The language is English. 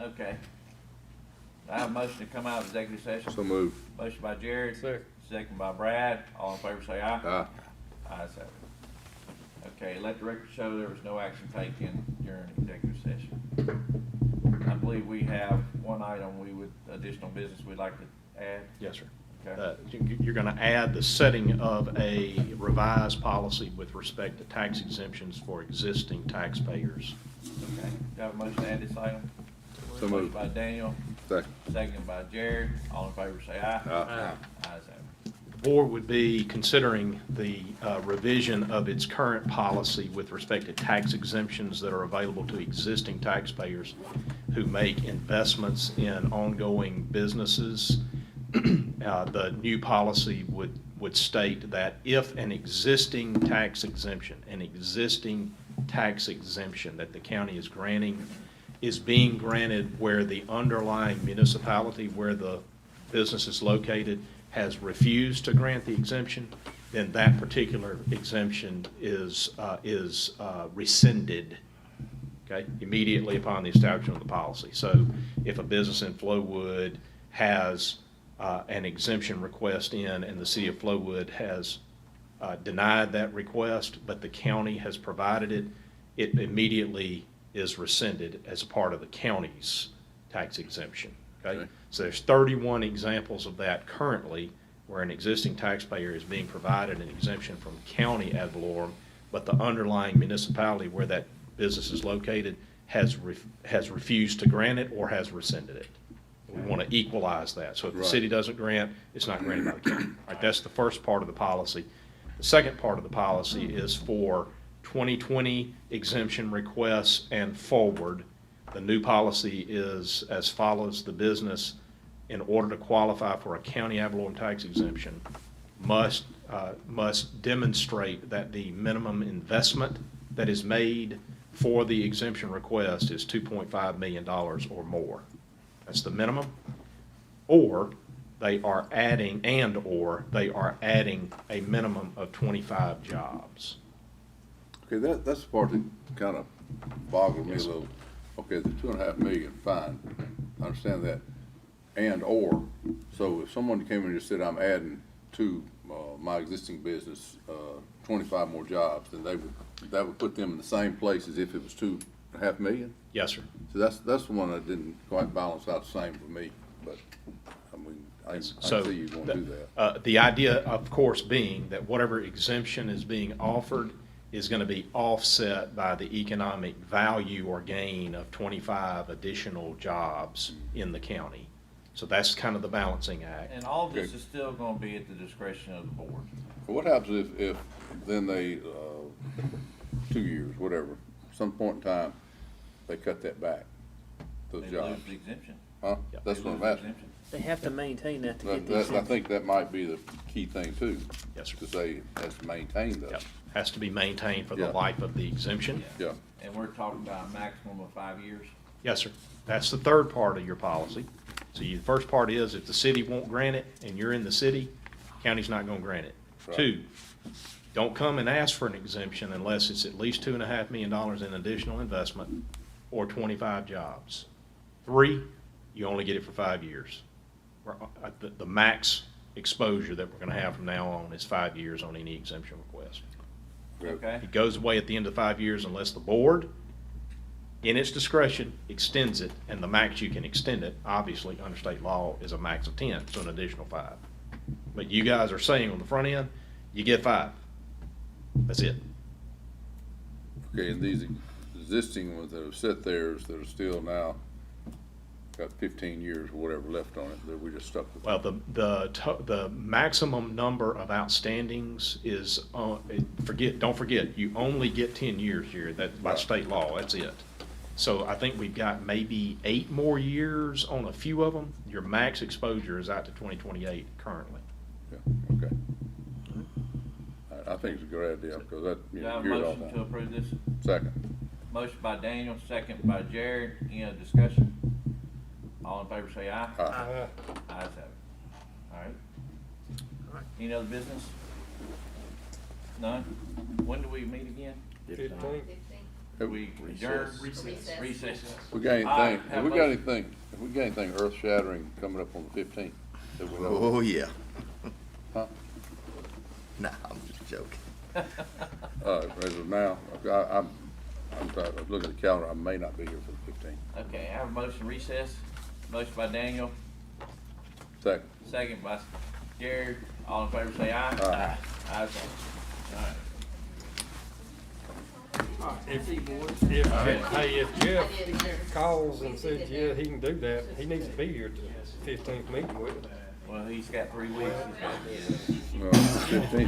Okay. I have a motion to come out of executive session. So moved. Motion by Jared. Second. Second by Brad. All in favor say aye. Aye. Ayes have it. Okay, let the record show there was no action taken during executive session. I believe we have one item additional business we'd like to add. Yes, sir. Okay. You're going to add the setting of a revised policy with respect to tax exemptions for existing taxpayers. Okay, do I have a motion to add this item? So Motion moved. by Daniel, Second. second by Jared. All in favor say aye. Aye. Ayes have it. The board would be considering the revision of its current policy with respect to tax exemptions that are available to existing taxpayers who make investments in ongoing businesses. The new policy would state that if an existing tax exemption that the county is granting is being granted where the underlying municipality where the business is located has refused to grant the exemption, then that particular exemption is rescinded, okay, immediately upon the establishment of the policy. So if a business in Flowood has an exemption request in and the city of Flowood has denied that request, but the county has provided it, it immediately is rescinded as a part of the county's tax exemption, okay? So there's 31 examples of that currently where an existing taxpayer is being provided an exemption from county ad valorem, but the underlying municipality where that business is located has refused to grant it or has rescinded it. We want to equalize that. So if the city doesn't grant, it's not granted by the county. All right, that's the first part of the policy. The second part of the policy is for 2020 exemption requests and forward. The new policy is as follows: the business, in order to qualify for a county ad valorem tax exemption, must demonstrate that the minimum investment that is made for the exemption request is $2.5 million or more. That's the minimum. Or they are adding a minimum of 25 jobs. Okay, that's the part that kind of boggled me a little. Okay, the 2.5 million, fine, I understand that. So if someone came in and just said, I'm adding to my existing business 25 more jobs, then that would put them in the same place as if it was 2.5 million? Yes, sir. So that's the one that didn't quite balance out the same for me, but I mean, I So see you gonna do that. the idea, of course, being that whatever exemption is being offered is going to be offset by the economic value or gain of 25 additional jobs in the county. So that's kind of the balancing act. And all this Okay. is still gonna be at the discretion of the board. What happens if then they, 2 years, whatever, some point in time, they cut that back, those They jobs? lose the exemption. Huh? Yep. That's They what lose I'm the asking. exemption. They have to maintain that to get the I exemption. think that might be the key thing too. Yes, sir. To say it has to maintain those. Yep. Has to be maintained for the Yeah. life of the exemption. Yeah, And we're talking about a maximum of 5 years. Yes, sir. That's the third part of your policy. So the first part is if the city won't grant it and you're in the city, county's not gonna grant it. Right. 2, don't come and ask for an exemption unless it's at least $2.5 million in additional investment or 25 jobs. 3, you only get it for 5 years. The max exposure that we're gonna have from now on is 5 years on any exemption request. Okay? It goes away at the end of 5 years unless the board, in its discretion, extends it, and the max you can extend it, obviously, under state law, is a max of 10, so an additional 5. But you guys are saying on the front end, you get 5. That's it. okay, and these existing ones that have set theirs, that are still now got 15 years or whatever left on it, that we just stuck with. Well, the maximum number of outstandings is, don't forget, you only get 10 years here, that's by Right. state law, that's it. So I think we've got maybe 8 more years on a few of them. Your max exposure is out to 2028 currently. Yeah, okay. I think it's a good idea, because that, you Do I know, have a you hear it all the motion to time. approve this? Second. Motion by Daniel, second by Jared. Any other discussion? All in favor say aye. Aye. Ayes have it. All right. Any other business? None? When do we meet again? 15. we adjourn? Recess. Recess. If we got anything, have if we a got motion. anything earth shattering coming up on the 15th? that we know of? Oh, yeah. Huh? Nah, I'm just joking. As of now, I'm looking at the calendar, I may not be here for the 15th. Okay, I have a motion recess. Motion by Daniel, Second. second by Jared. All in favor say aye. Aye. Ayes. All right. If Jeff calls and says, yeah, he can do that, he needs to be here at the 15th meeting with us. Well, he's got 3 weeks. He's got to do it. No, 15th.